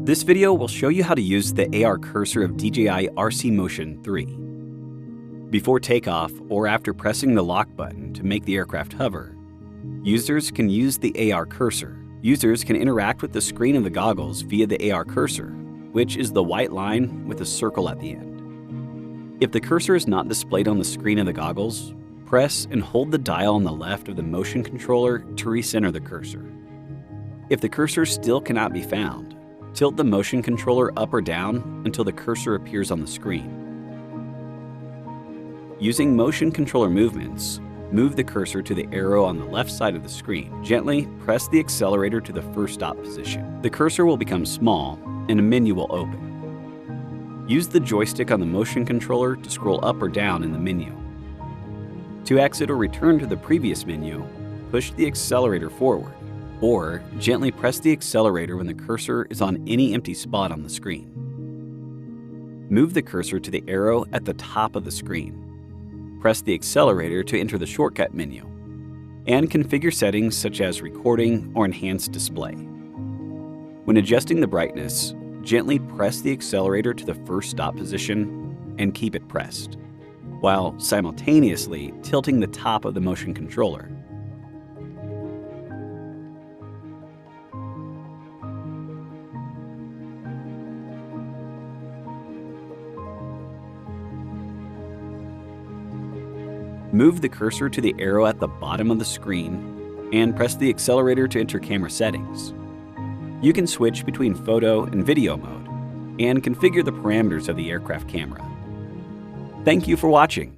This video will show you how to use the AR cursor of DJI RC Motion 3. Before takeoff or after pressing the lock button to make the aircraft hover, users can use the AR cursor. Users can interact with the screen of the goggles via the AR cursor, which is the white line with a circle at the end. If the cursor is not displayed on the screen of the goggles, press and hold the dial on the left of the motion controller to recenter the cursor. If the cursor still cannot be found, tilt the motion controller up or down until the cursor appears on the screen. Using motion controller movements, move the cursor to the arrow on the left side of the screen. Gently press the accelerator to the first stop position. The cursor will become small and a menu will open. Use the joystick on the motion controller to scroll up or down in the menu. To exit or return to the previous menu, push the accelerator forward, or gently press the accelerator when the cursor is on any empty spot on the screen. Move the cursor to the arrow at the top of the screen. Press the accelerator to enter the shortcut menu, and configure settings such as recording or enhanced display. When adjusting the brightness, gently press the accelerator to the first stop position and keep it pressed, while simultaneously tilting the top of the motion controller. Move the cursor to the arrow at the bottom of the screen and press the accelerator to enter camera settings. You can switch between photo and video mode and configure the parameters of the aircraft camera. Thank you for watching.